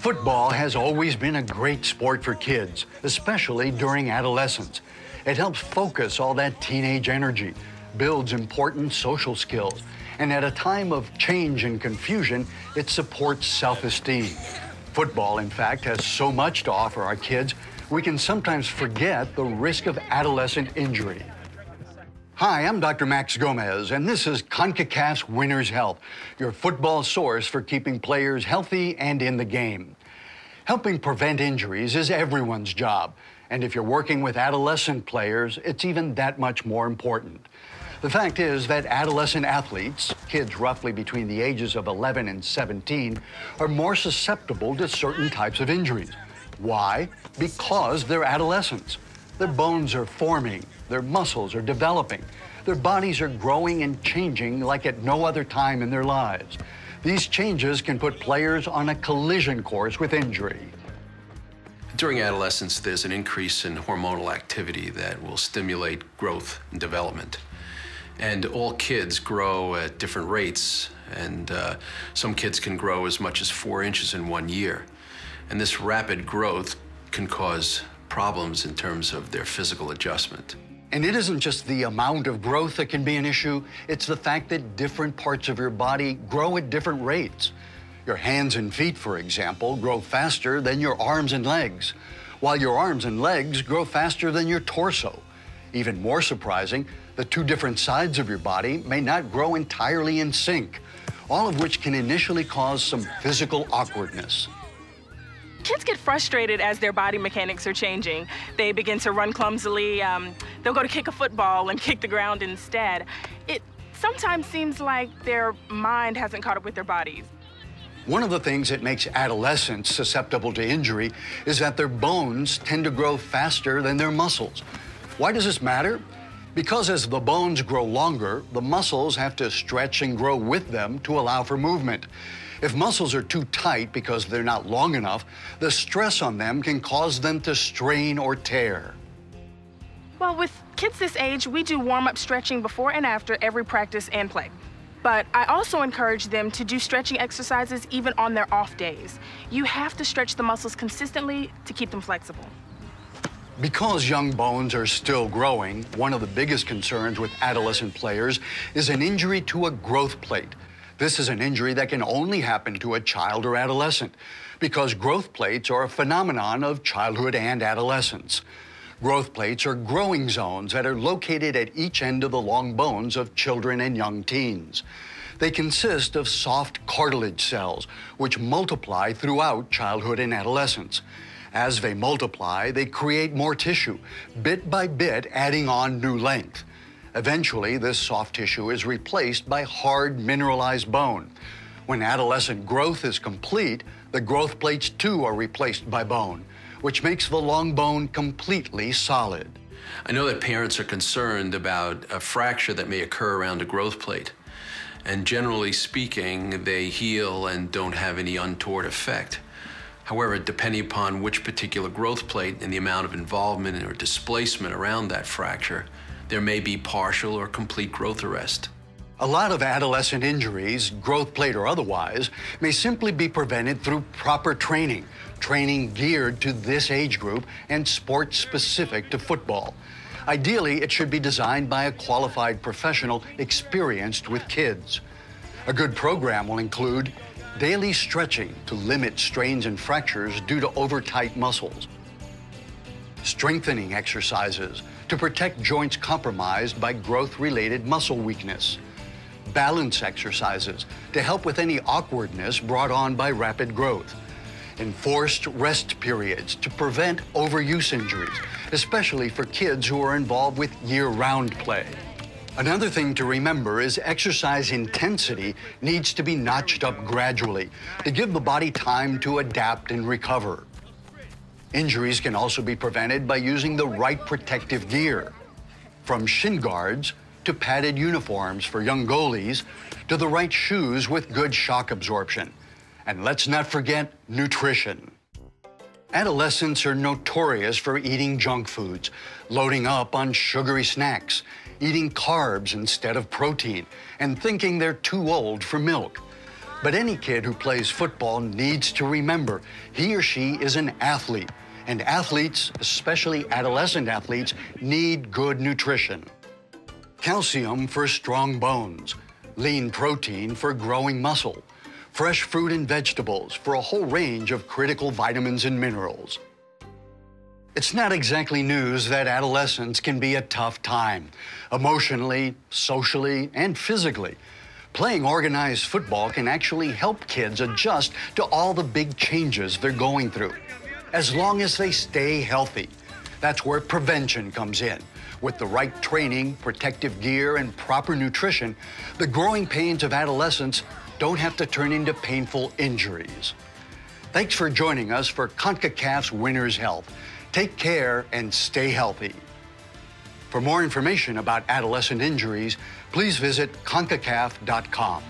Football has always been a great sport for kids, especially during adolescence. It helps focus all that teenage energy, builds important social skills, and at a time of change and confusion, it supports self-esteem. Football, in fact, has so much to offer our kids, we can sometimes forget the risk of adolescent injury. Hi, I'm Dr. Max Gomez, and this is CONCACAF's Winner's Health, your football source for keeping players healthy and in the game. Helping prevent injuries is everyone's job, and if you're working with adolescent players, it's even that much more important. The fact is that adolescent athletes, kids roughly between the ages of 11 and 17, are more susceptible to certain types of injuries. Why? Because they're adolescents. Their bones are forming, their muscles are developing, their bodies are growing and changing like at no other time in their lives. These changes can put players on a collision course with injury. During adolescence, there's an increase in hormonal activity that will stimulate growth and development. And all kids grow at different rates, and some kids can grow as much as 4 inches in 1 year. And this rapid growth can cause problems in terms of their physical adjustment. And it isn't just the amount of growth that can be an issue, it's the fact that different parts of your body grow at different rates. Your hands and feet, for example, grow faster than your arms and legs, while your arms and legs grow faster than your torso. Even more surprising, the two different sides of your body may not grow entirely in sync, all of which can initially cause some physical awkwardness. Kids get frustrated as their body mechanics are changing. They begin to run clumsily. They'll go to kick a football and kick the ground instead. It sometimes seems like their mind hasn't caught up with their bodies. One of the things that makes adolescents susceptible to injury is that their bones tend to grow faster than their muscles. Why does this matter? Because as the bones grow longer, the muscles have to stretch and grow with them to allow for movement. If muscles are too tight because they're not long enough, the stress on them can cause them to strain or tear. Well, with kids this age, we do warm-up stretching before and after every practice and play. But I also encourage them to do stretching exercises even on their off days. You have to stretch the muscles consistently to keep them flexible. Because young bones are still growing, one of the biggest concerns with adolescent players is an injury to a growth plate. This is an injury that can only happen to a child or adolescent because growth plates are a phenomenon of childhood and adolescence. Growth plates are growing zones that are located at each end of the long bones of children and young teens. They consist of soft cartilage cells, which multiply throughout childhood and adolescence. As they multiply, they create more tissue, bit by bit adding on new length. Eventually, this soft tissue is replaced by hard, mineralized bone. When adolescent growth is complete, the growth plates too are replaced by bone, which makes the long bone completely solid. I know that parents are concerned about a fracture that may occur around a growth plate. And generally speaking, they heal and don't have any untoward effect. However, depending upon which particular growth plate and the amount of involvement or displacement around that fracture, there may be partial or complete growth arrest. A lot of adolescent injuries, growth plate or otherwise, may simply be prevented through proper training geared to this age group and sports specific to football. Ideally, it should be designed by a qualified professional experienced with kids. A good program will include daily stretching to limit strains and fractures due to over-tight muscles, strengthening exercises to protect joints compromised by growth-related muscle weakness, balance exercises to help with any awkwardness brought on by rapid growth, enforced rest periods to prevent overuse injuries, especially for kids who are involved with year-round play. Another thing to remember is exercise intensity needs to be notched up gradually to give the body time to adapt and recover. Injuries can also be prevented by using the right protective gear, from shin guards to padded uniforms for young goalies to the right shoes with good shock absorption. And let's not forget nutrition. Adolescents are notorious for eating junk foods, loading up on sugary snacks, eating carbs instead of protein, and thinking they're too old for milk. But any kid who plays football needs to remember he or she is an athlete, and athletes, especially adolescent athletes, need good nutrition. Calcium for strong bones, lean protein for growing muscle, fresh fruit and vegetables for a whole range of critical vitamins and minerals. It's not exactly news that adolescence can be a tough time, emotionally, socially, and physically. Playing organized football can actually help kids adjust to all the big changes they're going through, as long as they stay healthy. That's where prevention comes in. With the right training, protective gear, and proper nutrition, the growing pains of adolescence don't have to turn into painful injuries. Thanks for joining us for CONCACAF's Winner's Health. Take care and stay healthy. For more information about adolescent injuries, please visit CONCACAF.com.